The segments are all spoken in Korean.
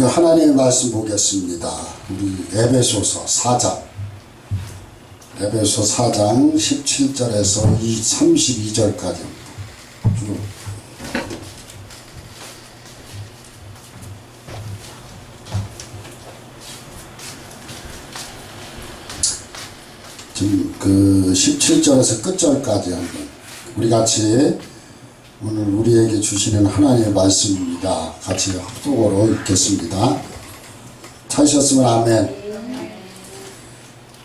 우리 하나님의 말씀 보겠습니다. 우리 에베소서 4장 17절에서 32절까지 쭉. 지금 그 17절에서 끝절까지 한번 우리 같이 오늘 우리에게 주시는 하나님의 말씀입니다. 같이 합독으로 읽겠습니다. 찾으셨으면 아멘.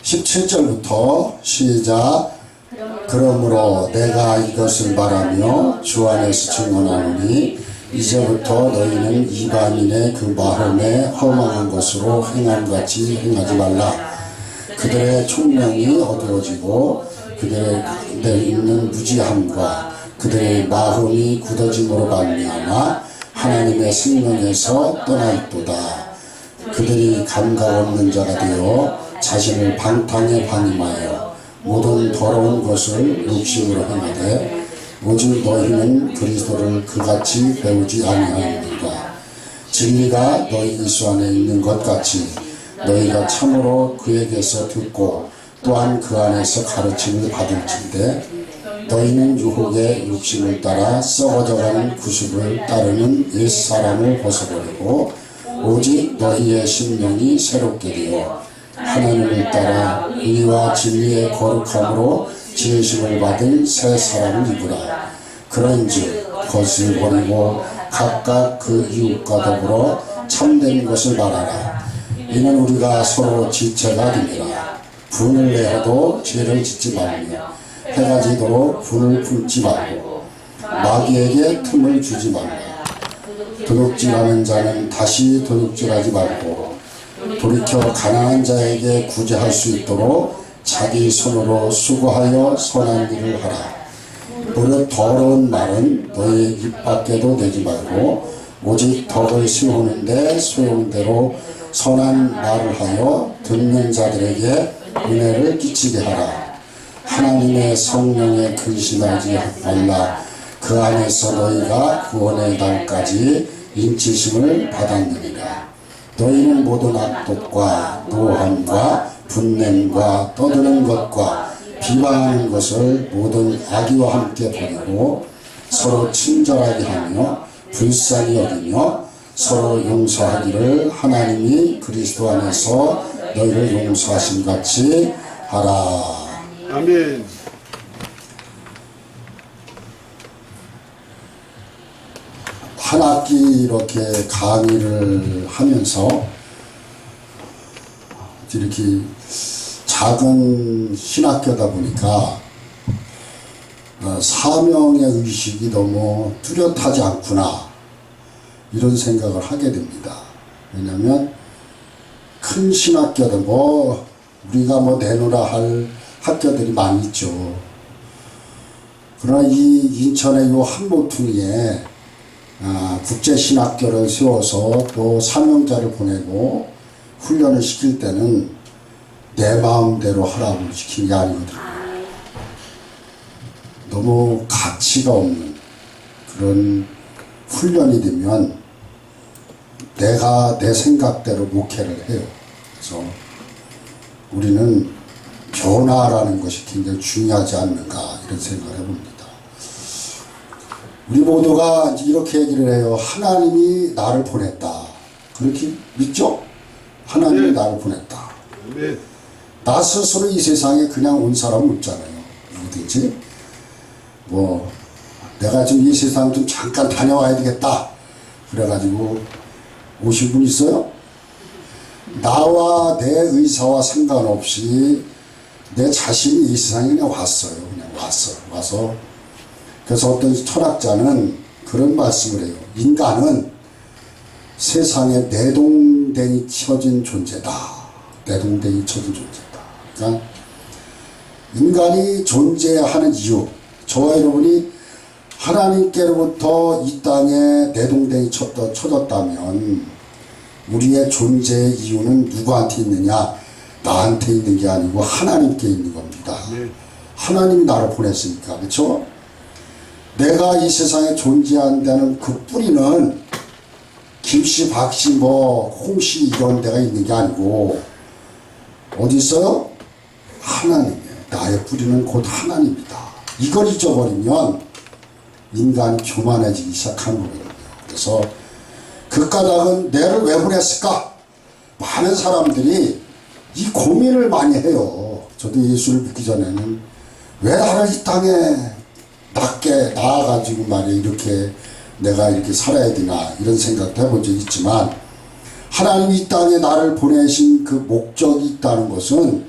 17절부터 시작. 그러므로 내가 이것을 말하며 주 안에서 증언하노니 이제부터 너희는 이방인의 그 마음에 허망한 것으로 행한 같이 행하지 말라. 그들의 총명이 어두워지고 그들의 가운데 있는 무지함과 그들의 마음이 굳어짐으로 말미암아 하나님의 생명에서 떠나 있도다. 그들이 감각 없는 자가 되어 자신을 방탕에 방임하여 모든 더러운 것을 육식으로 행하되 오직 너희는 그리스도를 그같이 배우지 아니하느니라. 진리가 너희 이수 안에 있는 것 같이 너희가 참으로 그에게서 듣고 또한 그 안에서 가르침을 받을진대 너희는 유혹의 육신을 따라 썩어져가는 구습을 따르는 옛사람을 벗어버리고 오직 너희의 심령이 새롭게 되어 하나님을 따라 의와 진리의 거룩함으로 지으심을 받은 새 사람을 입으라. 그런즉 것을 버리고 각각 그 이웃과 더불어 참된 것을 말하라. 이는 우리가 서로 지체가 됩니다. 분을 내어도 죄를 짓지 말며 해가 지도록 분을 품지 말고 마귀에게 틈을 주지 말라. 도둑질하는 자는 다시 도둑질하지 말고 돌이켜 가난한 자에게 구제할 수 있도록 자기 손으로 수고하여 선한 일을 하라. 무릇 더러운 말은 너희 입 밖에도 내지 말고 오직 덕을 세우는데 소용대로 선한 말을 하여 듣는 자들에게 은혜를 끼치게 하라. 하나님의 성령에 근심하지 말라. 그 안에서 너희가 구원의 날까지 인치심을 받았느니라. 너희는 모든 악독과 노함과 분냄과 떠드는 것과 비방하는 것을 모든 악의와 함께 버리고 서로 친절하게 하며 불쌍히 여기며 서로 용서하기를 하나님이 그리스도 안에서 너희를 용서하신 같이 하라. 아멘. 한 학기 이렇게 강의를 하면서 이렇게 작은 신학교다 보니까 사명의 의식이 너무 뚜렷하지 않구나 이런 생각을 하게 됩니다. 왜냐하면 큰 신학교들 우리가 내놓으라 할 학교들이 많이 있죠. 그러나 이 인천의 요 한모퉁이에 국제신학교를 세워서 또 사명자를 보내고 훈련을 시킬 때는 내 마음대로 하라고 시키는 게 아니거든요. 너무 가치가 없는 그런 훈련이 되면 내가 내 생각대로 목회를 해요. 그래서 우리는 변화라는 것이 굉장히 중요하지 않는가 이런 생각을 해봅니다. 우리 모두가 이렇게 얘기를 해요. 하나님이 나를 보냈다. 그렇게 믿죠? 하나님이 나를 보냈다. 나 스스로 이 세상에 그냥 온 사람은 없잖아요. 누구든지 내가 좀 이 세상 좀 잠깐 다녀와야 되겠다 그래가지고 오신 분 있어요? 나와 내 의사와 상관없이 내 자신이 이 세상에 그냥 왔어요. 그냥 와서 그래서 어떤 철학자는 그런 말씀을 해요. 인간은 세상에 내동댕이 쳐진 존재다. 내동댕이 쳐진 존재다. 그러니까 인간이 존재하는 이유, 저와 여러분이 하나님께로부터 이 땅에 내동댕이 쳐졌다면 우리의 존재의 이유는 누구한테 있느냐? 나한테 있는 게 아니고 하나님께 있는 겁니다. 하나님이 나를 보냈으니까. 그렇죠? 내가 이 세상에 존재한다는 그 뿌리는 김씨, 박씨, 뭐 홍씨 이런 데가 있는 게 아니고 어디 있어요? 하나님이에요. 나의 뿌리는 곧 하나님이다. 이걸 잊어버리면 인간이 교만해지기 시작하는 거거든요. 그래서 그 까닭은 내를 왜 보냈을까? 많은 사람들이 이 고민을 많이 해요. 저도 예수를 믿기 전에는 왜 나를 이 땅에 낮게 낳아가지고 말이야 이렇게 내가 이렇게 살아야 되나 이런 생각도 해본 적이 있지만 하나님이 이 땅에 나를 보내신 그 목적이 있다는 것은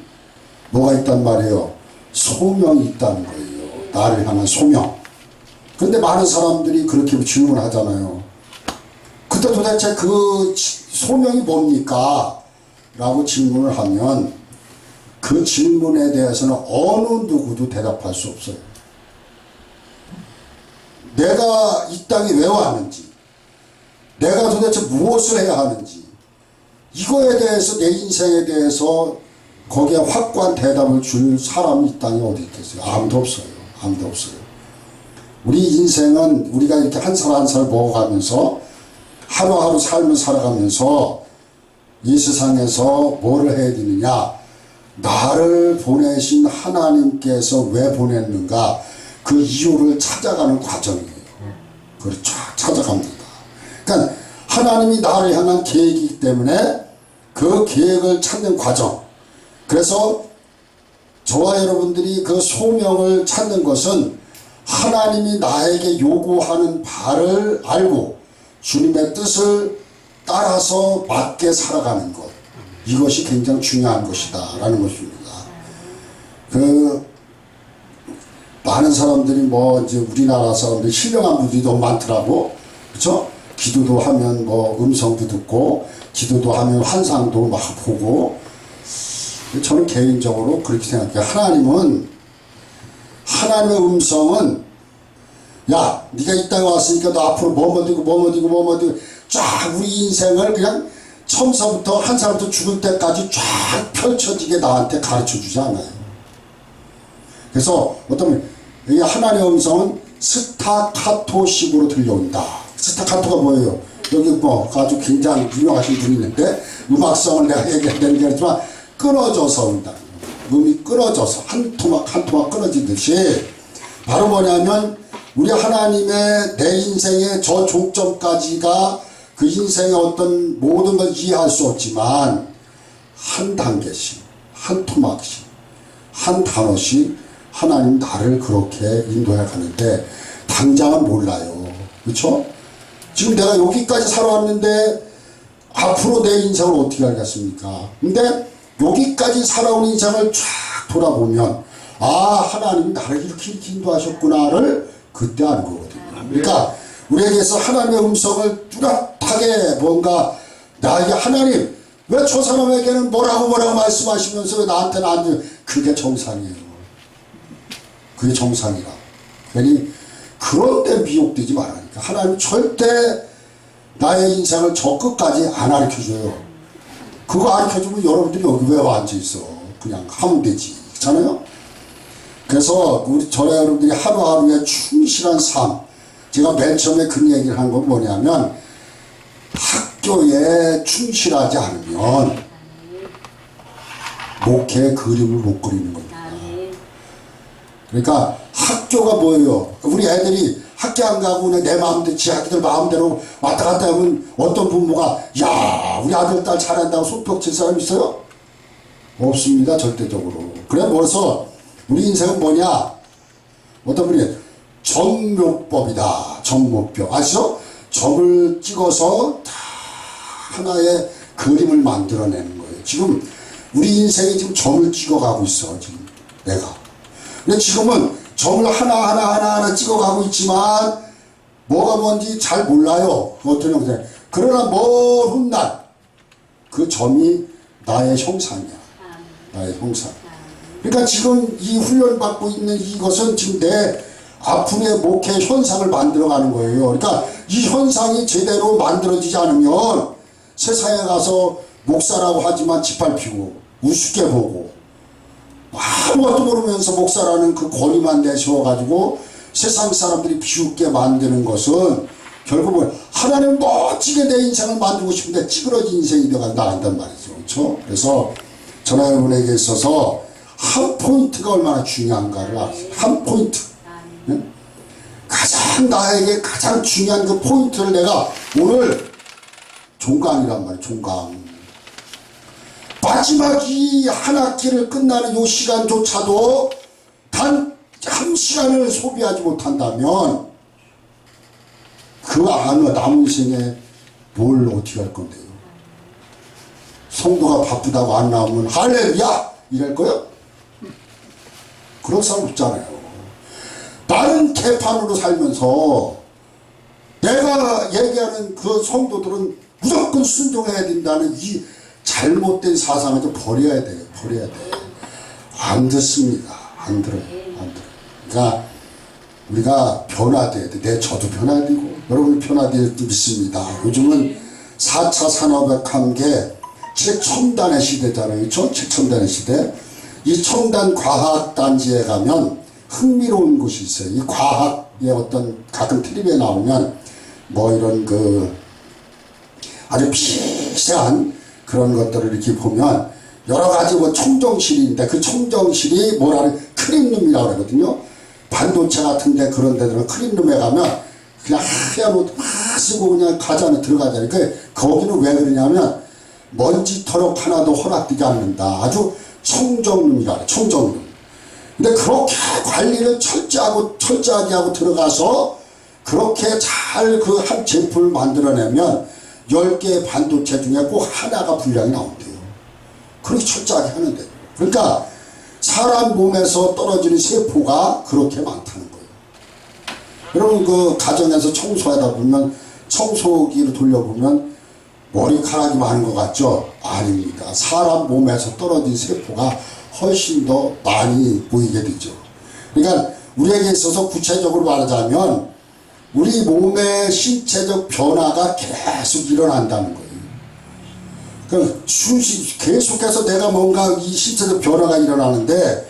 뭐가 있단 말이에요? 소명이 있다는 거예요. 나를 향한 소명. 근데 많은 사람들이 그렇게 질문하잖아요. 그때 도대체 그 소명이 뭡니까? 라고 질문을 하면 그 질문에 대해서는 어느 누구도 대답할 수 없어요. 내가 이 땅에 왜 왔는지, 내가 도대체 무엇을 해야 하는지, 이거에 대해서 내 인생에 대해서 거기에 확고한 대답을 줄 사람이 이 땅에 어디 있겠어요? 아무도 없어요. 아무도 없어요. 우리 인생은 우리가 이렇게 한 살 한 살 먹어가면서 하루하루 삶을 살아가면서 이 세상에서 뭐를 해야 되느냐? 나를 보내신 하나님께서 왜 보냈는가? 그 이유를 찾아가는 과정이에요. 그걸 쫙 찾아갑니다. 그러니까 하나님이 나를 향한 계획이기 때문에 그 계획을 찾는 과정. 그래서 저와 여러분들이 그 소명을 찾는 것은 하나님이 나에게 요구하는 바를 알고 주님의 뜻을 따라서 맞게 살아가는 것. 이것이 굉장히 중요한 것이다 라는 것입니다. 많은 사람들이 뭐 이제 우리나라 사람들이 신령한 분들이 너무 많더라고. 그렇죠? 기도도 하면 뭐 음성도 듣고 기도도 하면 환상도 막 보고. 저는 개인적으로 그렇게 생각해요. 하나님의 음성은 야 네가 이 땅에 왔으니까 너 앞으로 뭐뭐 되고 쫙 우리 인생을 그냥 처음서부터 한 사람부터 죽을 때까지 쫙 펼쳐지게 나한테 가르쳐주지 않아요. 그래서 어떤 이 하나님의 음성은 스타카토식으로 들려온다. 스타카토가 뭐예요? 여기 뭐 아주 굉장히 유명하신 분이 있는데 음악성을 내가 얘기해야 되는 게 아니지만 끊어져서 온다. 음이 끊어져서 한 토막 한 토막 끊어지듯이 바로 뭐냐면 우리 하나님의 내 인생의 저 종점까지가 그 인생의 어떤 모든 걸 이해할 수 없지만 한 단계씩 한 토막씩 한 단어씩 하나님 나를 그렇게 인도해 가는데 당장은 몰라요. 그렇죠? 지금 내가 여기까지 살아왔는데 앞으로 내 인생을 어떻게 알겠습니까? 근데 여기까지 살아온 인생을 쫙 돌아보면 아 하나님이 나를 이렇게 인도하셨구나를 그때 아는 거거든요. 그러니까 우리에게서 하나님의 음성을 뚜렷하게 뭔가 나에게 하나님 왜 저 사람에게는 뭐라고 말씀하시면서 왜 나한테는 안 돼요? 그게 정상이에요. 그게 정상이라. 괜히 그런데 미혹되지 말라니까. 하나님 절대 나의 인생을 저 끝까지 안 가르쳐줘요. 그거 가르쳐주면 여러분들이 여기 왜 앉아있어? 그냥 하면 되지. 그렇잖아요? 그래서 저와 여러분들이 하루하루에 충실한 삶. 제가 맨 처음에 그 얘기를 한 건 뭐냐면 학교에 충실하지 않으면 목회의 그림을 못 그리는 겁니다. 그러니까 학교가 뭐예요? 우리 애들이 학교 안 가고 내 마음대로 지하기들 마음대로 왔다 갔다 하면 어떤 부모가 야 우리 아들 딸 잘한다고 손뼉 칠 사람 있어요? 없습니다. 절대적으로. 그래 벌써 우리 인생은 뭐냐? 어떤 분이 정묘법이다. 정묘법 아시죠? 점을 찍어서 다 하나의 그림을 만들어내는 거예요. 지금 우리 인생이 지금 점을 찍어가고 있어. 지금 내가. 근데 지금은 점을 하나 찍어가고 있지만 뭐가 뭔지 잘 몰라요. 어떤 형태. 그러나 먼 훗날 그 점이 나의 형상이야. 나의 형상. 그러니까 지금 이 훈련받고 있는 이것은 지금 내 앞으로의 목회 현상을 만들어가는 거예요. 그러니까 이 현상이 제대로 만들어지지 않으면 세상에 가서 목사라고 하지만 짓밟히고 우습게 보고 아무것도 모르면서 목사라는 그 권위만 내세워가지고 세상 사람들이 비웃게 만드는 것은 결국은 하나님 멋지게 내 인생을 만들고 싶은데 찌그러진 인생이 되어가 나간단 말이죠. 그렇죠? 그래서 저나 여러분에게 있어서 한 포인트가 얼마나 중요한가를 아세요. 한 포인트. 네? 가장 나에게 가장 중요한 그 포인트를 내가 오늘 종강이란 말이에요. 종강. 마지막 이 한 학기를 끝나는 이 시간조차도 단 한 시간을 소비하지 못한다면 그 안에 남은 인생에 뭘 어떻게 할 건데요? 성도가 바쁘다고 안 나오면 할렐루야! 이럴 거요? 그런 사람 없잖아요. 나는 개판으로 살면서 내가 얘기하는 그 성도들은 무조건 순종해야 된다는 이 잘못된 사상을 좀 버려야 돼요. 버려야 돼요. 안 듣습니다. 안 들어요. 안 들어요. 그러니까 우리가 변화돼야 돼. 저도 변화야 되고 여러분이 변화될 줄 믿습니다. 요즘은 4차 산업혁명계 최첨단의 시대잖아요. 그렇죠? 최첨단의 시대. 이 첨단 과학단지에 가면 흥미로운 곳이 있어요. 이 과학의 어떤 가끔 TV에 나오면 뭐 이런 그 아주 미세한 그런 것들을 이렇게 보면 여러 가지 뭐 청정실인데 그 청정실이 뭐라는 크림룸이라고 그러거든요. 반도체 같은데 그런 데들은 크림룸에 가면 그냥 하얀 옷 막 쓰고 그냥 가자면 들어가잖아요. 그러니까 거기는 왜 그러냐면 먼지 터럭 하나도 허락되지 않는다. 아주 청정룸이라 그래. 청정룸. 근데 그렇게 관리를 철저하게 하고 들어가서 그렇게 잘 그 한 제품을 만들어내면 10개의 반도체 중에 꼭 하나가 불량이 나온대요. 그렇게 철저하게 하는데. 그러니까 사람 몸에서 떨어지는 세포가 그렇게 많다는 거예요. 여러분 그 가정에서 청소하다 보면 청소기를 돌려보면 머리카락이 많은 것 같죠? 아닙니다. 사람 몸에서 떨어진 세포가 훨씬 더 많이 보이게 되죠. 그러니까 우리에게 있어서 구체적으로 말하자면 우리 몸의 신체적 변화가 계속 일어난다는 거예요. 그러니까 계속해서 내가 뭔가 이 신체적 변화가 일어나는데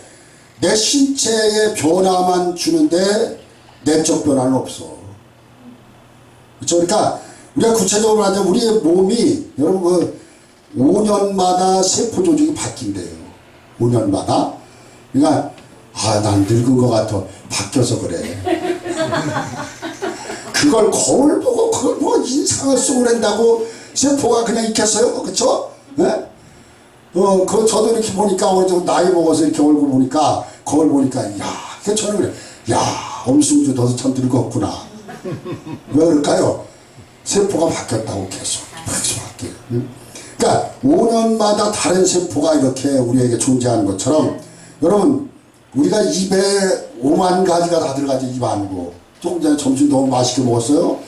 내 신체의 변화만 주는데 내적 변화는 없어. 그렇죠? 그러니까 우리가 구체적으로 말하자면 우리의 몸이 여러분 그 5년마다 세포 조직이 바뀐대요. 5년마다. 그러니까 난 늙은 것 같아. 바뀌어서 그래. 그걸 거울 보고 그걸 뭐 인상을 쓰고 그런다고 세포가 그냥 있겠어요? 그쵸? 네? 그 저도 이렇게 보니까 어느 정도 나이 먹어서 이렇게 얼굴 보니까 거울 보니까 저는 그래. 엄승주 너도 참 늙었구나. 왜 그럴까요? 세포가 바뀌었다고 계속 바뀌어요. 그러니까 5년마다 다른 세포가 이렇게 우리에게 존재하는 것처럼 여러분 우리가 입에 5만 가지가 다 들어가죠. 입 안고 조금 전에 점심 너무 맛있게 먹었어요.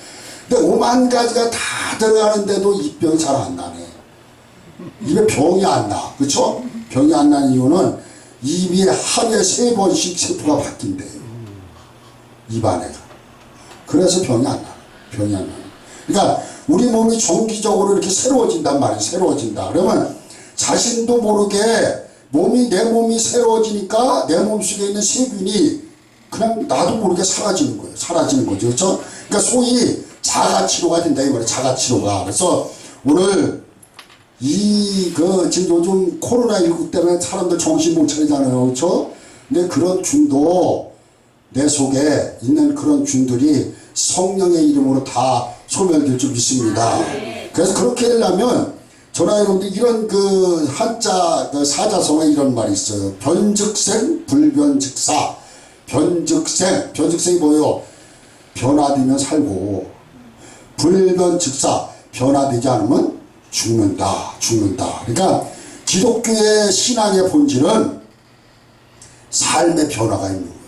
근데 5만 가지가 다 들어가는데도 입병이 잘 안 나네. 입에 병이 안 나. 그쵸? 병이 안 나는 이유는 입이 하루에 3번씩 세포가 바뀐대요. 입 안에가. 그래서 병이 안 나. 병이 안 나. 그러니까 우리 몸이 정기적으로 이렇게 새로워진단 말이에요. 새로워진다. 그러면 자신도 모르게 내 몸이 새로워지니까 내 몸속에 있는 세균이 그냥 나도 모르게 사라지는 거예요. 사라지는 거죠. 그렇죠? 그러니까 소위 자가치료가 된다 이거예요. 자가치료가. 그래서 오늘 지금 요즘 코로나19 때문에 사람들 정신 못 차리잖아요. 그렇죠? 근데 그런 균도 내 속에 있는 그런 균들이 성령의 이름으로 다 소멸될 줄 믿습니다. 그래서 그렇게 하려면 저나 여러분들 이런 그 한자 그 사자성어에 이런 말이 있어요. 변즉생 불변즉사. 변즉생이 뭐예요? 변화되면 살고 불변즉사 변화되지 않으면 죽는다. 그러니까 기독교의 신앙의 본질은 삶의 변화가 있는 거예요.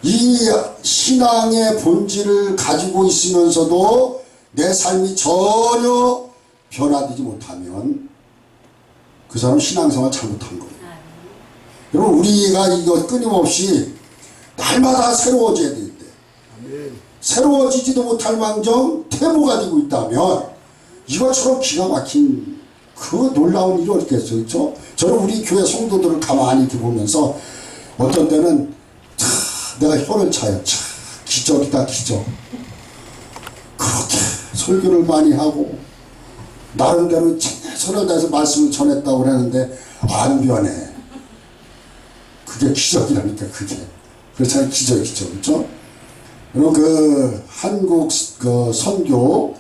이 신앙의 본질을 가지고 있으면서도 내 삶이 전혀 변화되지 못하면 그 사람은 신앙생활 잘못한 거예요. 여러분 우리가 이거 끊임없이 날마다 새로워져야 되는데 새로워지지도 못할 망정 퇴보가 되고 있다면 이것처럼 기가 막힌 그 놀라운 일이 어딨겠어요. 그렇죠? 저는 우리 교회 성도들을 가만히 이렇게 보면서 어떤 때는 내가 혀를 차요. 기적이다 기적. 그렇게 설교를 많이 하고 나름대로 최선을 다해서 말씀을 전했다고 그러는데 안 변해. 그게 기적이라니까. 그게 그렇잖아요. 기적이죠. 그렇죠? 그리고 그 한국 그 선교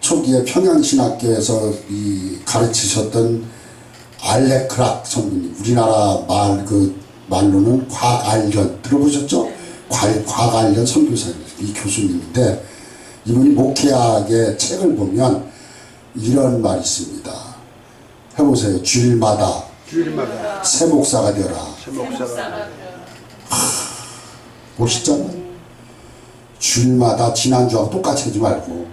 초기에 평양신학교에서 이 가르치셨던 알레크락 선생님, 우리나라 말로는 곽알련 들어보셨죠? 곽알련 선교사님, 이 교수님인데 이분이 목회학의 책을 보면 이런 말이 있습니다. 해보세요. 주일마다 새 목사가 되어라. 멋있잖아요. 주일마다 지난주하고 똑같이 하지 말고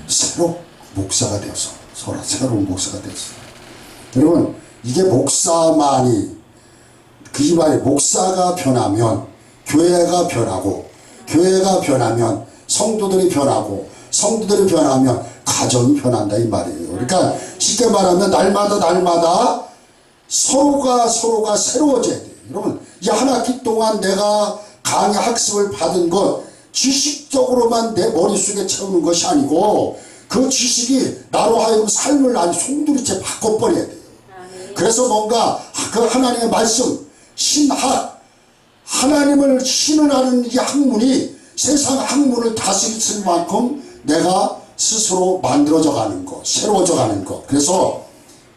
새로 목사가 되어서 서로 새로운 목사가 되었어요. 여러분, 이게 목사만이 그 말이 목사가 변하면 교회가 변하고, 교회가 변하면 성도들이 변하고, 성도들이 변하면 가정이 변한다 이 말이에요. 그러니까 쉽게 말하면 날마다 서로가 새로워져야 돼요. 여러분, 이 한 학기 동안 내가 강의 학습을 받은 것 지식적으로만 내 머릿속에 채우는 것이 아니고 그 지식이 나로 하여금 삶을 아주 송두리째 바꿔버려야 돼요. 그래서 뭔가 그 하나님의 말씀, 신학, 하나님을 신을하는 이 학문이 세상 학문을 다스릴 만큼 내가 스스로 만들어져 가는 것, 새로워져 가는 것. 그래서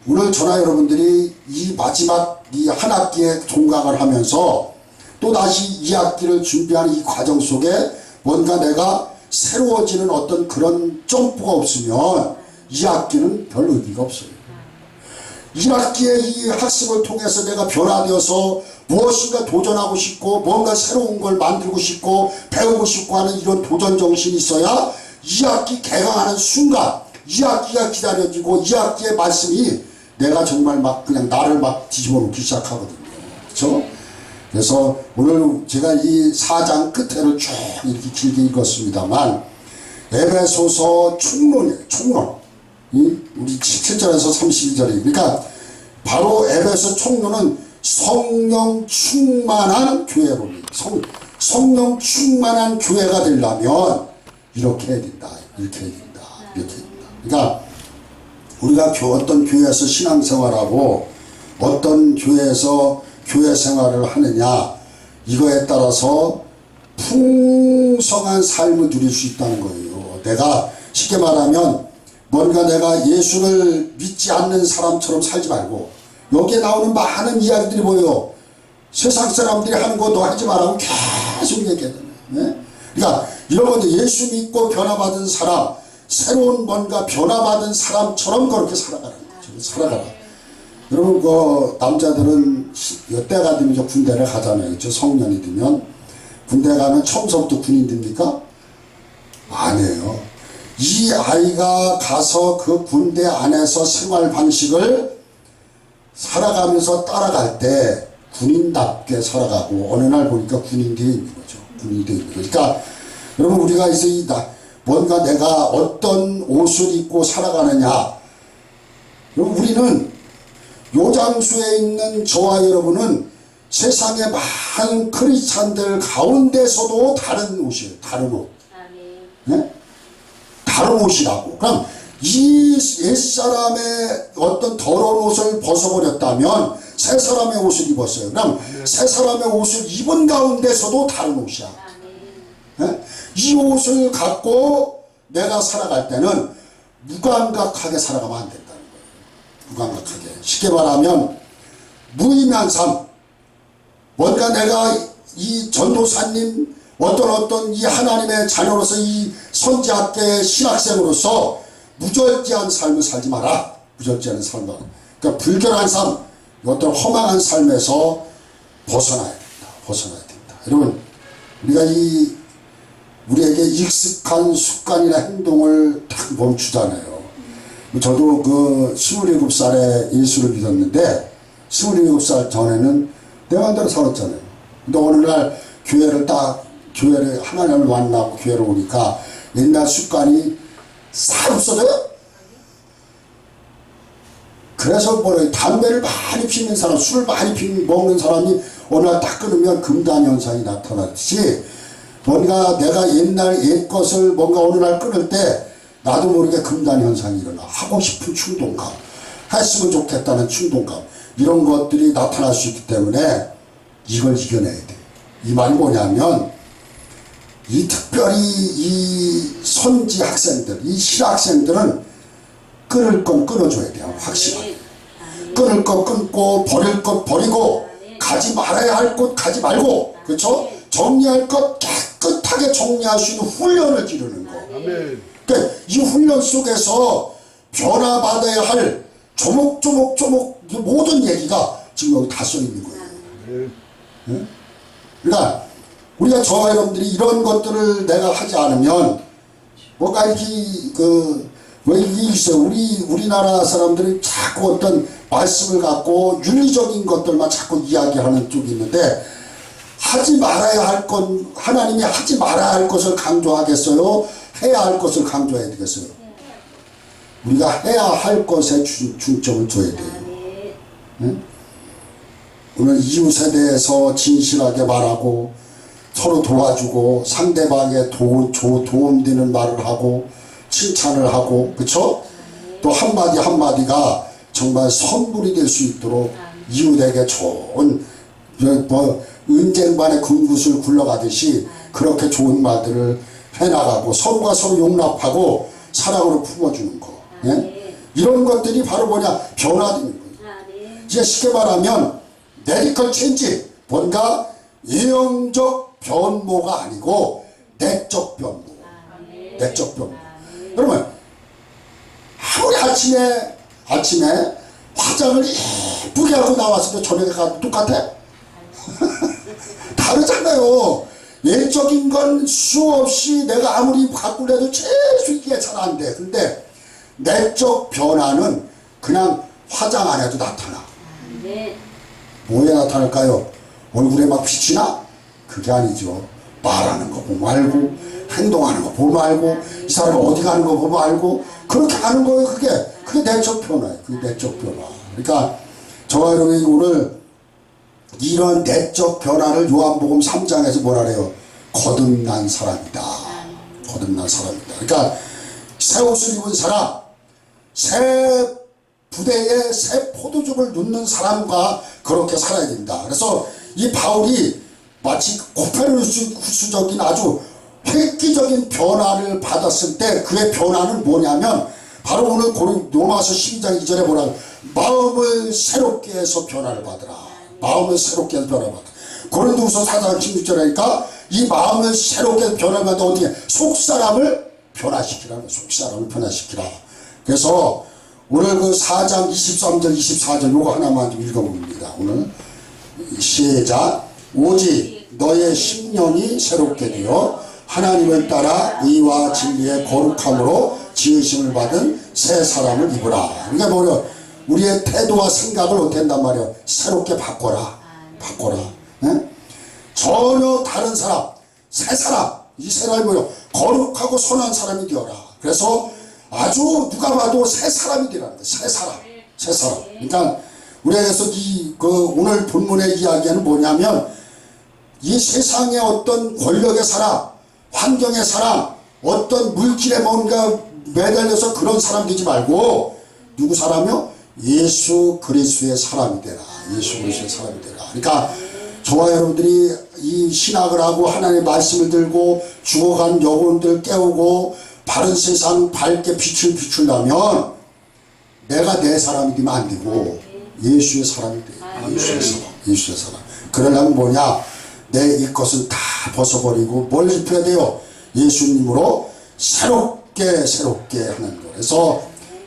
오늘 저나 여러분들이 이 마지막 이 한 학기에 종강을 하면서 또다시 2학기를 준비하는 이 과정 속에 뭔가 내가 새로워지는 어떤 그런 점프가 없으면 2학기는 별 의미가 없어요. 1학기에 이 학습을 통해서 내가 변화되어서 무엇인가 도전하고 싶고 뭔가 새로운 걸 만들고 싶고 배우고 싶고 하는 이런 도전 정신이 있어야 2학기 개강하는 순간 2학기가 기다려지고 2학기의 말씀이 내가 정말 막 그냥 나를 막 뒤집어 놓기 시작하거든요. 그렇죠? 그래서 오늘 제가 이 4장 끝에를 쭉 이렇게 길게 읽었습니다만 에베소서 총론이에요. 총론. 우리 7절에서 32절이에요. 그러니까 바로 에베소 총론은 성령 충만한 교회로 성령 충만한 교회가 되려면 이렇게 해야 된다. 이렇게 해야 된다. 이렇게 해야 된다. 그러니까 우리가 어떤 교회에서 신앙생활하고 어떤 교회에서 교회 생활을 하느냐 이거에 따라서 풍성한 삶을 누릴 수 있다는 거예요. 내가 쉽게 말하면 뭔가 내가 예수를 믿지 않는 사람처럼 살지 말고 여기에 나오는 많은 이야기들이 뭐예요? 세상 사람들이 하는 거 너 하지 말라고 계속 얘기하잖아요. 네? 그러니까 이런 건데 예수 믿고 변화받은 사람, 새로운 뭔가 변화받은 사람처럼 그렇게 살아가라는 거죠. 살아가라. 여러분 그 남자들은 때가 되면 이제 군대를 가잖아요. 그렇죠? 성년이 되면 군대 가면 처음부터 군인 됩니까? 아니에요. 이 아이가 가서 그 군대 안에서 생활 방식을 살아가면서 따라갈 때 군인답게 살아가고 어느 날 보니까 군인이 되어 있는 거죠. 군인이 되어 있는 거죠. 그러니까 여러분 우리가 이제 뭔가 내가 어떤 옷을 입고 살아가느냐. 여러분 우리는 요장수에 있는 저와 여러분은 세상의 많은 크리스찬들 가운데서도 다른 옷이에요. 다른 옷. 네? 다른 옷이라고. 그럼 이 옛사람의 어떤 더러운 옷을 벗어버렸다면 새 사람의 옷을 입었어요. 그럼 새 사람의 옷을 입은 가운데서도 다른 옷이야. 네? 이 옷을 갖고 내가 살아갈 때는 무감각하게 살아가면 안 된다는 거예요. 무감각하게. 쉽게 말하면 무의미한 삶. 뭔가 내가 이 전도사님 어떤 이 하나님의 자녀로서 이 선지학계의 신학생으로서 무절제한 삶을 살지 마라. 무절제한 삶을. 그러니까 불결한 삶, 어떤 허망한 삶에서 벗어나야 된다. 벗어나야 된다. 여러분, 우리가 우리에게 익숙한 습관이나 행동을 딱 멈추잖아요. 저도 그 27살에 예수를 믿었는데 27살 전에는 내 마음대로 살았잖아요. 근데 어느 날 교회를 하나님을 만나고 교회를 오니까 옛날 습관이 싹 없어져요. 그래서 담배를 많이 피는 사람, 술을 많이 먹는 사람이 어느 날 딱 끊으면 금단 현상이 나타나듯이 뭔가 내가 옛날 옛 것을 뭔가 어느 날 끊을 때 나도 모르게 금단 현상이 일어나. 하고 싶은 충동감, 했으면 좋겠다는 충동감, 이런 것들이 나타날 수 있기 때문에 이걸 이겨내야 돼. 이 말이 뭐냐면, 이 특별히 이 선지 학생들, 이 실학생들은 끊을 건 끊어줘야 돼요. 확실하게. 끊을 것 끊고, 버릴 것 버리고, 가지 말아야 할 곳 가지 말고, 그렇죠? 정리할 것 깨끗하게 정리할 수 있는 훈련을 기르는 거. 그러니까 이 훈련 속에서 변화받아야 할 조목조목 모든 얘기가 지금 여기 다 써 있는 거예요. 네? 그러니까 우리가 저와 여러분들이 이런 것들을 내가 하지 않으면 뭔가 이렇게 왜 이게 있어요. 우리나라 사람들은 자꾸 어떤 말씀을 갖고 윤리적인 것들만 자꾸 이야기하는 쪽이 있는데, 하지 말아야 할 건, 하나님이 하지 말아야 할 것을 강조하겠어요? 해야 할 것을 강조해야 되겠어요? 우리가 해야 할 것에 중점을 둬야 돼요. 응? 오늘 이웃에 대해서 진실하게 말하고, 서로 도와주고, 상대방에 도움되는 말을 하고, 칭찬을 하고, 그쵸? 또 한마디 한마디가 정말 선물이 될 수 있도록 이웃에게 좋은, 은쟁반의 금굿을 굴러가듯이 그렇게 좋은 말들을 해나가고, 서로가 서로 용납하고 사랑으로 품어주는 거. 예? 이런 것들이 바로 뭐냐? 변화되는 거예요. 이제 쉽게 말하면 메디컬 체인지, 뭔가 예형적 변모가 아니고 내적 변모. 내적 변모. 그러면 아무리 아침에 화장을 예쁘게 하고 나왔을 때 저녁에 가도 똑같아? 다르잖아요. 외적인 건 수없이 내가 아무리 바꾸려 해도 계속 이게 잘 안 돼. 근데 내적 변화는 그냥 화장 안 해도 나타나. 뭐에 나타날까요? 얼굴에 막 빛이 나? 그게 아니죠. 말하는 거 보면 알고, 행동하는 거 보면 알고, 이 사람이 어디 가는 거 보면 알고, 그렇게 하는 거예요. 그게 내적 변화예요. 그게 내적 변화. 그러니까 저와 여러분이 오늘 이런 내적 변화를 요한복음 3장에서 뭐라 그래요? 거듭난 사람이다. 거듭난 사람이다. 그러니까 새 옷을 입은 사람, 새 부대에 새 포도주를 눕는 사람과 그렇게 살아야 된다. 그래서 이 바울이 마치 코페르니쿠스적인 아주 획기적인 변화를 받았을 때 그의 변화는 뭐냐면 바로 오늘 로마서 12장 2절에 뭐라, 마음을 새롭게 해서 변화를 받으라. 마음을 새롭게 해서 변화를 받으라. 고린도후서 4장 16절이니까 이 마음을 새롭게 해서 변화를 받아 어떻게 속사람을 변화시키라는, 속사람을 변화시키라. 그래서 오늘 그 4장 23절 24절 요거 하나만 좀 읽어봅니다. 오늘 시작. 오직 너의 심령이 새롭게 되어 하나님을 따라 의와 진리의 거룩함으로 지으심을 받은 새 사람을 입으라. 그러니까 뭐냐, 우리의 태도와 생각을 어떻게 한단 말이야? 새롭게 바꿔라. 네? 전혀 다른 사람, 새 사람. 이 새 사람이 뭐냐? 거룩하고 선한 사람이 되어라. 그래서 아주 누가 봐도 새 사람이 되라는 거야. 새 사람. 그러니까 우리에게서 오늘 본문의 이야기는 뭐냐면, 이 세상의 어떤 권력의 사람, 환경의 사람, 어떤 물질에 뭔가 매달려서 그런 사람 되지 말고, 누구 사람이요? 예수 그리스도의 사람이 되라. 예수 그리스도의 사람이 되라. 그러니까 저와 여러분들이 이 신학을 하고 하나님의 말씀을 들고 죽어간 영혼들 깨우고 바른 세상 밝게 빛을 비추려면 내가 내 사람이 되면 안 되고 예수의 사람이 돼. 예수의 사람. 그러려면 뭐냐? 내 이것은 다 벗어버리고 뭘 입혀야 돼요? 예수님으로 새롭게 하는 거. 그래서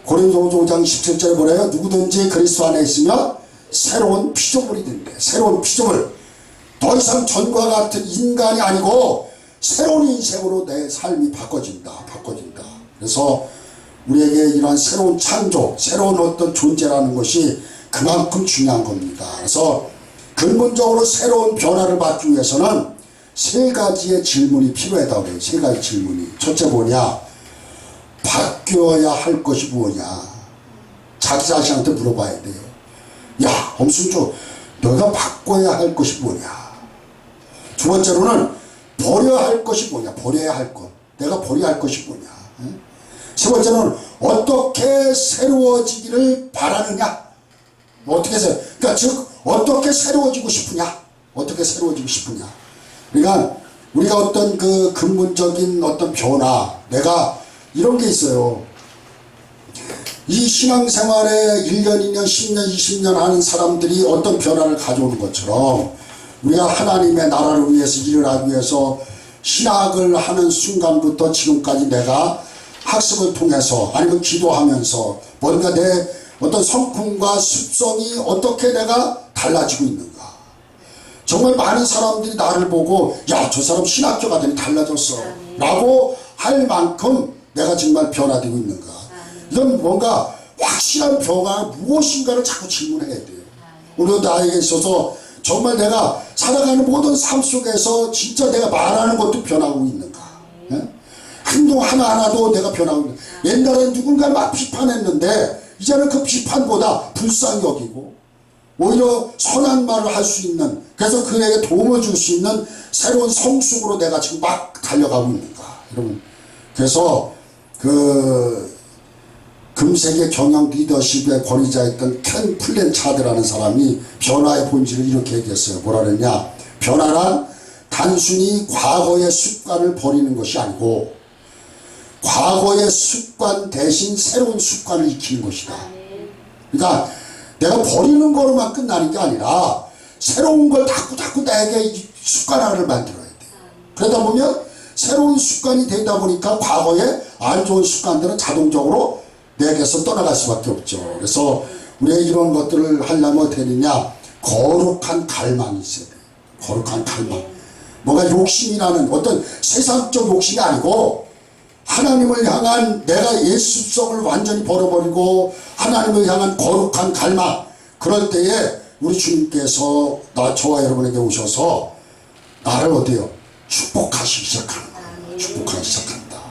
고린도후서 5장 17절에 뭐래요? 누구든지 그리스도 안에 있으면 새로운 피조물이 된대. 새로운 피조물. 더 이상 전과 같은 인간이 아니고 새로운 인생으로 내 삶이 바꿔진다. 그래서 우리에게 이러한 새로운 창조, 새로운 어떤 존재라는 것이 그만큼 중요한 겁니다. 그래서 근본적으로 새로운 변화를 받기 위해서는 세 가지의 질문이 필요하다고 그래요. 세 가지 질문이. 첫째 뭐냐? 바뀌어야 할 것이 뭐냐? 자기 자신한테 물어봐야 돼요. 야, 엄순주, 너가 바꿔야 할 것이 뭐냐? 두 번째로는 버려야 할 것이 뭐냐? 버려야 할 것. 내가 버려야 할 것이 뭐냐? 세 번째는 어떻게 새로워지기를 바라느냐? 어떻게 그러니까 즉 어떻게 새로워지고 싶으냐? 어떻게 새로워지고 싶으냐? 그러니까 우리가 어떤 그 근본적인 어떤 변화, 내가 이런 게 있어요. 이 신앙생활에 1년, 2년, 10년, 20년 하는 사람들이 어떤 변화를 가져오는 것처럼 우리가 하나님의 나라를 위해서 일을 하기 위해서 신학을 하는 순간부터 지금까지 내가 학습을 통해서 아니면 기도하면서 뭔가 내 어떤 성품과 습성이 어떻게 내가 달라지고 있는가. 정말 많은 사람들이 나를 보고 야, 저 사람 신학교가 되니 달라졌어 라고 할 만큼 내가 정말 변화되고 있는가. 이건 뭔가 확실한 변화 무엇인가를 자꾸 질문해야 돼요. 우리도 나에게 있어서 정말 내가 살아가는 모든 삶 속에서 진짜 내가 말하는 것도 변하고 있는가. 예? 행동 하나하나도 내가 변하고 있는가. 옛날엔 누군가를 막 비판했는데 이제는 그 비판보다 불쌍히 여기고 오히려 선한 말을 할 수 있는, 그래서 그에게 도움을 줄 수 있는 새로운 성숙으로 내가 지금 막 달려가고 있는가. 여러분, 그래서 그 금세계 경영 리더십의 권위자였던 켄 플랜차드라는 사람이 변화의 본질을 이렇게 얘기했어요. 뭐라 그랬냐? 변화란 단순히 과거의 습관을 버리는 것이 아니고 과거의 습관 대신 새로운 습관을 익히는 것이다. 그러니까 내가 버리는 거로만 끝나는 게 아니라 새로운 걸 자꾸 내게 습관화를 만들어야 돼. 그러다 보면 새로운 습관이 되다 보니까 과거의 안 좋은 습관들은 자동적으로 내게서 떠나갈 수밖에 없죠. 그래서 우리가 이런 것들을 하려면 어떻게 되느냐? 거룩한 갈망이 있어야 돼. 거룩한 갈망. 뭔가 욕심이라는 어떤 세상적 욕심이 아니고 하나님을 향한 내가 예습성을 완전히 버려버리고 하나님을 향한 거룩한 갈망. 그럴 때에 우리 주님께서 저와 여러분에게 오셔서 나를 어때요? 축복하시기 시작하는 거예요. 축복하기 시작한다.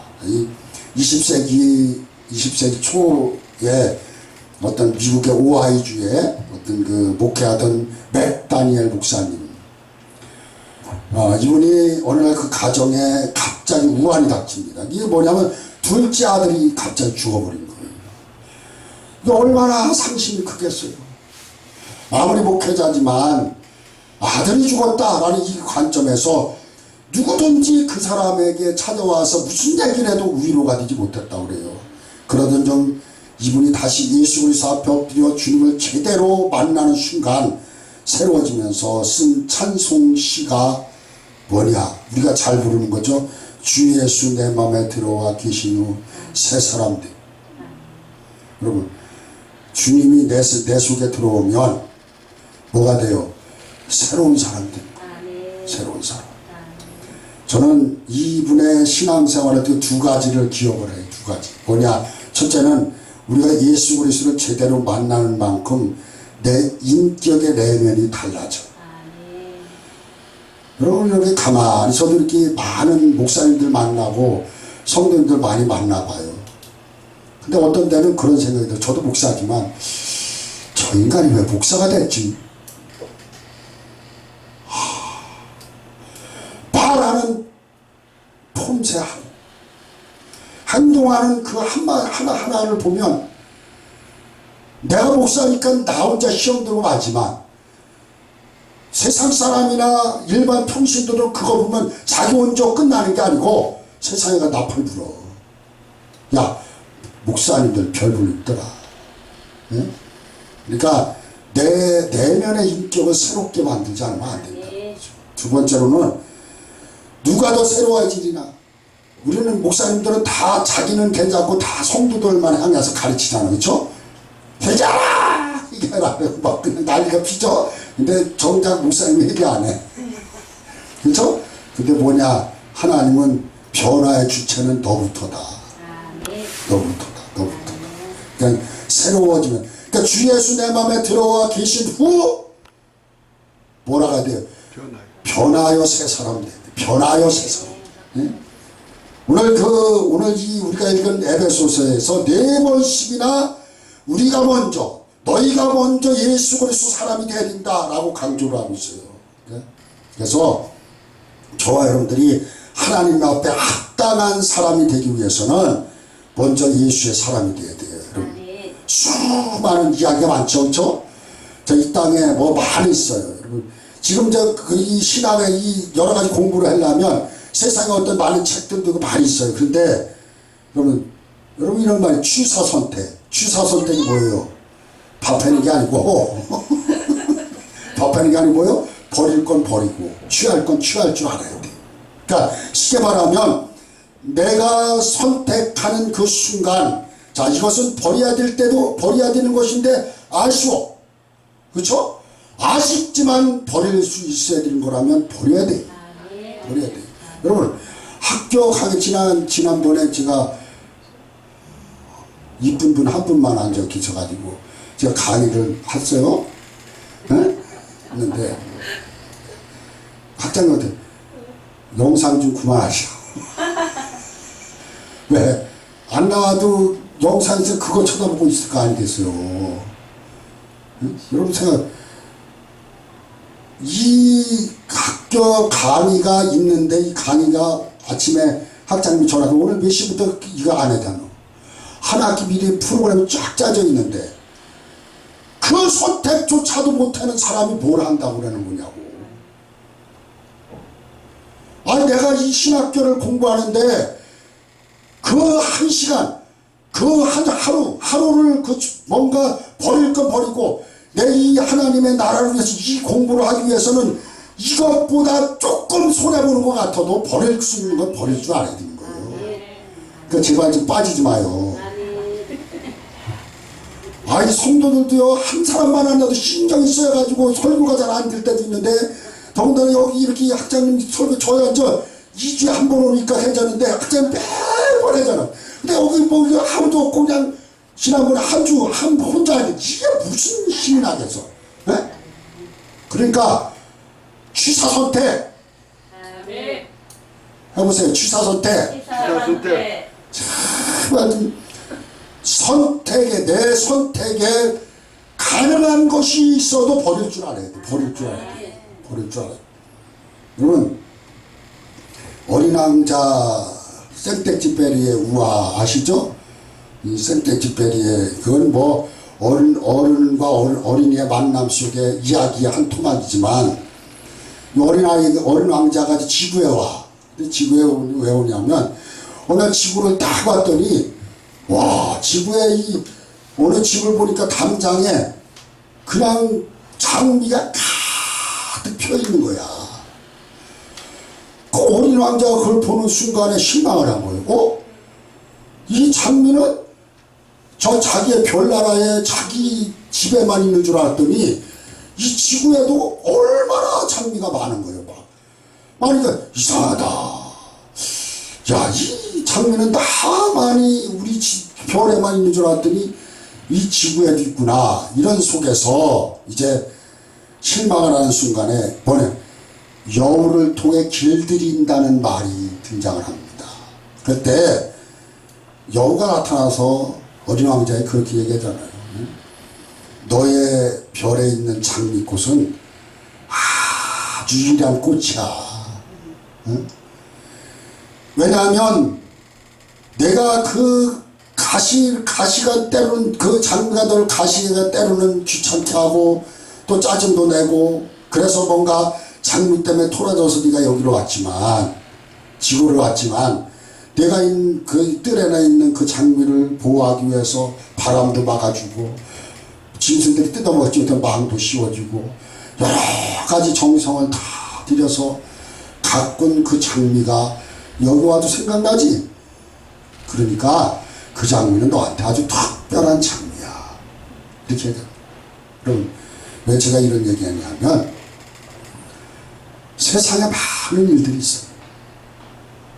20세기 초에 어떤 미국의 오하이주에 어떤 그 목회하던 맥 다니엘 목사님, 이분이 어느 날 그 가정에 갑자기 우환이 닥칩니다. 이게 뭐냐면 둘째 아들이 갑자기 죽어버린 거예요. 이게 얼마나 상심이 크겠어요. 아무리 목회자지만 아들이 죽었다라는 이 관점에서 누구든지 그 사람에게 찾아와서 무슨 얘기를 해도 위로가 되지 못했다고 그래요. 그러던 중 이분이 다시 예수 그리스도 앞에 엎드려 주님을 제대로 만나는 순간 새로워지면서 쓴 찬송시가 뭐냐? 우리가 잘 부르는 거죠. 주 예수 내 맘에 들어와 계신 후 새 사람 돼. 여러분, 주님이 내 속에 들어오면 뭐가 돼요? 새로운 사람 돼. 새로운 사람. 저는 이분의 신앙생활에 두 가지를 기억을 해요. 두 가지. 뭐냐? 첫째는 우리가 예수 그리스도를 제대로 만나는 만큼 내 인격의 내면이 달라져. 여러분, 여기 가만히 저도 이렇게 많은 목사님들 만나고 성도님들 많이 만나봐요. 근데 어떤 때는 그런 생각이 들어요. 저도 목사지만 저 인간이 왜 목사가 됐지? 말하는 폼새하고 행동하는 그 하나하나를 보면 내가 목사니까 나 혼자 시험 들고 가지만 세상 사람이나 일반 평신도도 그거 보면 자기 혼자 끝나는 게 아니고 세상에가 나팔 불어. 야, 목사님들 별 불있더라. 예? 그러니까 내 내면의 인격을 새롭게 만들지 않으면 안 된다. 두 번째로는 누가 더 새로워지리나. 우리는 목사님들은 다 자기는 괜찮고 다 성도들만 향해서 가르치잖아. 그렇죠? 되잖아! 이게 막 그냥 난리가 피죠. 근데 정작 목사님이 얘기 안 해. 그렇죠? 근데 뭐냐? 하나님은 변화의 주체는 너부터다. 너부터다. 그러니까 새로워지면. 그러니까 주 예수 내 마음에 들어와 계신 후 뭐라가 돼요? 변화여 새 사람 돼. 변화여 새 사람. 네? 오늘 우리가 읽은 에베소서에서 4번씩이나 우리가 먼저, 너희가 먼저 예수 그리스도 사람이 되야 된다라고 강조를 하고 있어요. 그래서 저와 여러분들이 하나님 앞에 합당한 사람이 되기 위해서는 먼저 예수의 사람이 되어야 돼요. 여러분. 수많은 이야기가 많죠, 그렇죠? 이 땅에 뭐 많이 있어요. 여러분. 지금 이 신학의 이 여러 가지 공부를 하려면 세상에 어떤 많은 책들도 많이 있어요. 그런데 여러분 이런 말이 취사선택이 뭐예요? 밥 해는 게 아니고 밥 하는 게 아니고 뭐예요? 버릴 건 버리고 취할 건 취할 줄 알아야 돼. 그러니까 쉽게 말하면 내가 선택하는 그 순간, 자, 이것은 버려야 될 때도 버려야 되는 것인데 아쉬워. 그렇죠? 아쉽지만 버릴 수 있어야 되는 거라면 버려야 돼. 버려야 돼. 여러분, 학교 가기 지난번에 제가 이쁜 분 한 분만 앉아 계셔가지고 제가 강의를 했어요. 네? 했는데 학장님한테 영상 좀 그만하시오. 왜? 안 나와도 영상에서 그거 쳐다보고 있을 거 아니겠어요. 응? 여러분 생각, 이 학교 강의가 있는데 이 강의가 아침에 학장님이 전화해서 오늘 몇 시부터 이거 안 해잖아. 한 학기 미리 프로그램이 쫙 짜져 있는데 그 선택조차도 못하는 사람이 뭘 한다고 그러는 거냐고. 아니 내가 이 신학교를 공부하는데 그 한 시간, 그 한 하루를 그 뭔가 버릴 건 버리고 내 이 하나님의 나라를 위해서 이 공부를 하기 위해서는 이것보다 조금 손해보는 것 같아도 버릴 수 있는 건 버릴 줄 알아야 되는 거예요. 그러니까 제발 좀 빠지지 마요. 아이 성도들도요, 한 사람만 만나도 신경이 쓰여가지고 설교가 잘 안 될 때도 있는데, 더군다나 여기 이렇게 학장님 설교 저희 앉아 2주에 한 번 오니까 괜찮은데 학장님 매번 하잖아. 근데 여기 뭐 아무도 없고 그냥 지난번에 한 주 혼자 하는데 이게 무슨 힘이 나겠어. 네? 그러니까 취사선택 해보세요. 취사선택. 내 선택에 가능한 것이 있어도 버릴 줄 알아야 돼. 버릴 줄 알아야 돼. 여러분, 어린 왕자 생텍쥐페리의 우화 아시죠? 이 생텍쥐페리의, 그건 뭐 어른과 어린이의 만남 속의 이야기의 한 토막이지만, 어린 왕자가 지구에 와. 근데 지구에 왜 오냐면, 어느 지구를 딱 왔더니, 와, 지구에 어느 집을 보니까 담장에 그냥 장미가 가득 펴 있는 거야. 그 어린 왕자가 그걸 보는 순간에 실망을 한 거예요. 이 장미는 저 자기의 별나라에 자기 집에만 있는 줄 알았더니 이 지구에도 얼마나 장미가 많은 거예요. 그러니까 이상하다. 야, 이 장미는 나만이 우리 별에만 있는 줄 알았더니 이 지구에도 있구나. 이런 속에서 이제 실망을 하는 순간에 여우를 통해 길들인다는 말이 등장을 합니다. 그때 여우가 나타나서 어린 왕자에 그렇게 얘기하잖아요. 너의 별에 있는 장미꽃은 아주 유일한 꽃이야. 왜냐하면 내가 그 가시가 때로는 그 장미가 널 가시가 때로는 귀찮게 하고 또 짜증도 내고 그래서 뭔가 장미 때문에 토라져서 네가 여기로 왔지만 지구를 왔지만 내가 그 뜰에나 있는 그 장미를 보호하기 위해서 바람도 막아주고 짐승들이 뜯어먹지 못한 망도 씌워주고 여러 가지 정성을 다 들여서 가꾼 그 장미가 여기 와도 생각나지? 그러니까 그 장미는 너한테 아주 특별한 장미야. 이렇게 해야 돼. 그럼 왜 제가 이런 얘기하냐면 세상에 많은 일들이 있어요.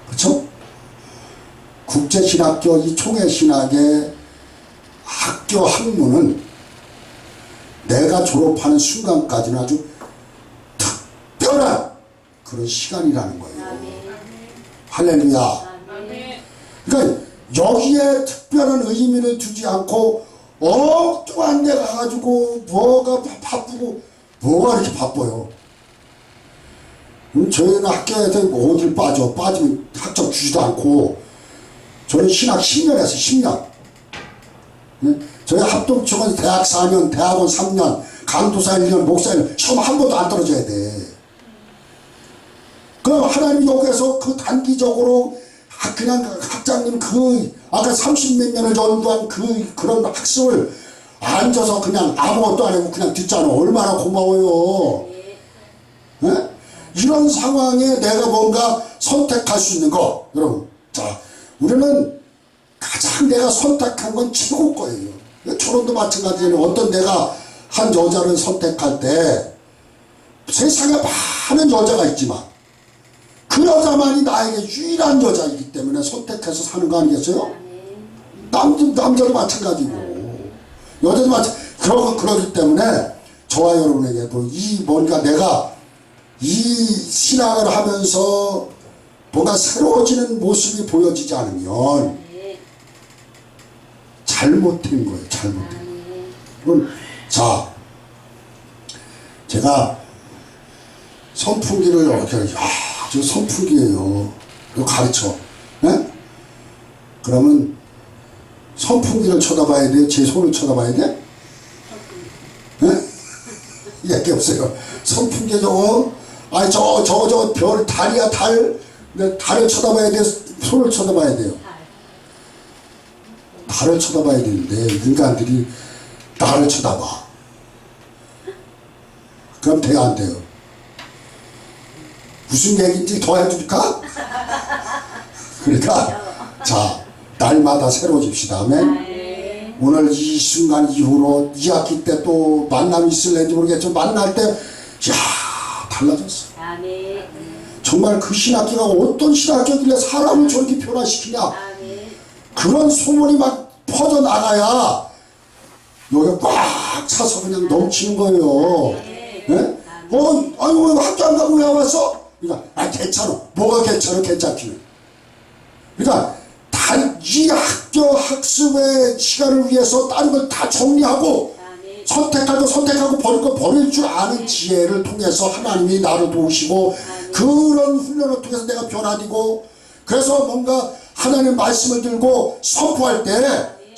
그렇죠? 국제신학교 이 총회신학의 학교 학문은 내가 졸업하는 순간까지는 아주 특별한 그런 시간이라는 거예요. 할렐루야. 그러니까 여기에 특별한 의미를 두지 않고 엉뚱한 데 가가지고 뭐가 바쁘고 뭐가 이렇게 바빠요. 저희는 학교에서 어딜 빠지면 학점 주지도 않고, 저는 신학 10년 했어요, 10년. 저희 합동청은 대학 4년, 대학원 3년, 강도사 1년, 목사 1년, 시험 한 번도 안 떨어져야 돼. 그럼 하나님 여기에서 그 단기적으로 그냥 학장님 아까 30몇 년을 전도한 그런 학습을 앉아서 그냥 아무것도 안 하고 그냥 듣잖아. 얼마나 고마워요. 네? 이런 상황에 내가 뭔가 선택할 수 있는 거, 여러분. 자, 우리는 가장 내가 선택한 건 최고 거예요. 결혼도 마찬가지예요. 어떤 내가 한 여자를 선택할 때 세상에 많은 여자가 있지만 그 여자만이 나에게 유일한 여자이기 때문에 선택해서 사는 거 아니겠어요? 남자도 마찬가지고 여자도 마찬가지고 그러기 때문에 저와 여러분에게도 뭔가 내가 이 신앙을 하면서 뭔가 새로워지는 모습이 보여지지 않으면 잘못된 거예요. 잘못된 거예요. 자, 제가 선풍기를 이렇게 저 선풍기예요. 이거 가르쳐. 네? 그러면 선풍기를 쳐다봐야 돼요? 제 손을 쳐다봐야 돼? 네? 얘기 없어요. 선풍기 저거 별 달이야 달. 달을 쳐다봐야 돼요? 손을 쳐다봐야 돼요? 달을 쳐다봐야 되는데 인간들이 나를 쳐다봐. 그럼 돼요, 안 돼요? 무슨 얘기인지 더 해줄까? 그러니까 자, 날마다 새로워집시다. 아멘. 오늘 이 순간 이후로 2학기 때 또 만남이 있을는지 모르겠지만 만날 때 달라졌어. 아멘. 정말 그 신학교가 어떤 신학교길래 사람을 저렇게 변화시키냐. 아멘. 그런 소문이 막 퍼져나가야 여기가 꽉 차서 그냥 넘치는 거예요. 네? 아니 왜 학교 안 가고 왜 왔어? 그러니까 괜찮아. 뭐가 괜찮아? 괜찮기는. 그러니까 이 학교 학습의 시간을 위해서 다른 걸 다 정리하고 선택하고 버릴 거 버릴 줄 아는 지혜를 통해서 하나님이 나를 도우시고 그런 훈련을 통해서 내가 변화되고 그래서 뭔가 하나님의 말씀을 들고 선포할 때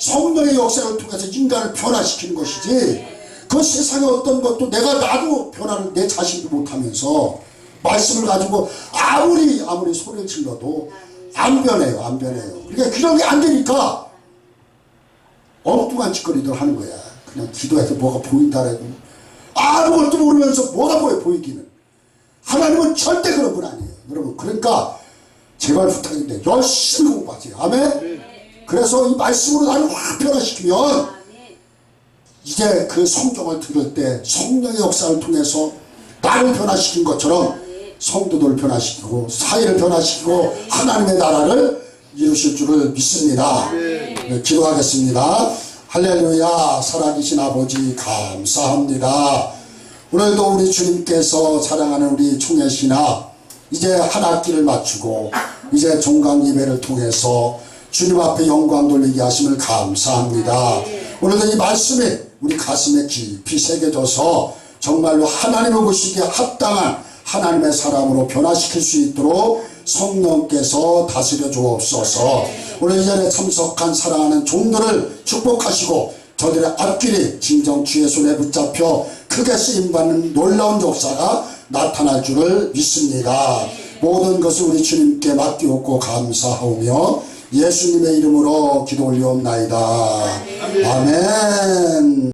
성령의 역사를 통해서 인간을 변화시키는 것이지 그 세상의 어떤 것도 나도 변화를 내 자신도 못하면서 말씀을 가지고 아무리 소리를 질러도 안 변해요. 그러니까 그런 게 안 되니까 엉뚱한 짓거리들 하는 거야. 그냥 기도해서 뭐가 보인다라고 아무것도 모르면서 뭐가 보이기는. 하나님은 절대 그런 분 아니에요. 여러분 그러니까 제발 부탁인데 열심히 공부하세요. 아멘. 그래서 이 말씀으로 나를 확 변화시키면 이제 그 성경을 들을 때 성령의 역사를 통해서 나를 변화시킨 것처럼 성도들을 변화시키고 사회를 변화시키고 하나님의 나라를 이루실 줄을 믿습니다. 네, 기도하겠습니다. 할렐루야. 살아계신 아버지 감사합니다. 오늘도 우리 주님께서 사랑하는 우리 총회시나 이제 한 학기를 마치고 이제 종강 예배를 통해서 주님 앞에 영광 돌리게 하심을 감사합니다. 오늘도 이 말씀이 우리 가슴에 깊이 새겨져서 정말로 하나님을 보시기에 합당한 하나님의 사람으로 변화시킬 수 있도록 성령께서 다스려 주옵소서. 오늘 이 자리에 참석한 사랑하는 종들을 축복하시고 저들의 앞길이 진정 주의 손에 붙잡혀 크게 쓰임받는 놀라운 역사가 나타날 줄을 믿습니다. 모든 것을 우리 주님께 맡기옵고 감사하오며 예수님의 이름으로 기도 올리옵나이다. 아멘.